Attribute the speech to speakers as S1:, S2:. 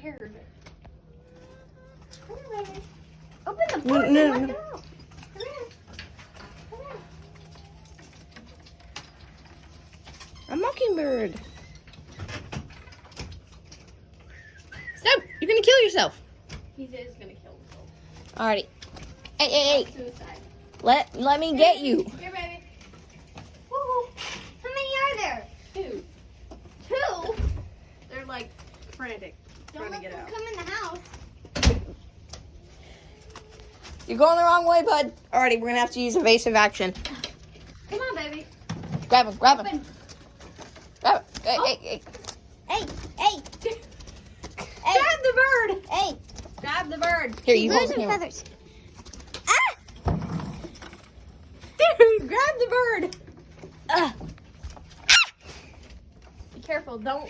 S1: scared. Come here, baby. Open the porch
S2: No.
S1: and let go. Come here. Come here.
S2: A mockingbird. Stop! You're gonna kill yourself.
S1: He is gonna kill himself.
S2: Alrighty. Hey.
S1: Suicide.
S2: Let me get you.
S1: Here, baby. Woo-hoo. How many are there? 2. 2? They're like frantic.
S3: Don't let them come in the house.
S2: You're going the wrong way, bud. Alrighty, we're gonna have to use evasive action.
S1: Come on, baby.
S2: Grab him. Grab him.
S1: Open.
S2: Grab him. Hey,
S1: Oh.
S2: hey.
S3: Hey.
S1: Grab the bird.
S3: Hey.
S1: Grab the bird.
S2: Here, you hold
S3: Losing
S2: him.
S3: feathers. Ah!
S1: Grab the bird. Be careful. Don't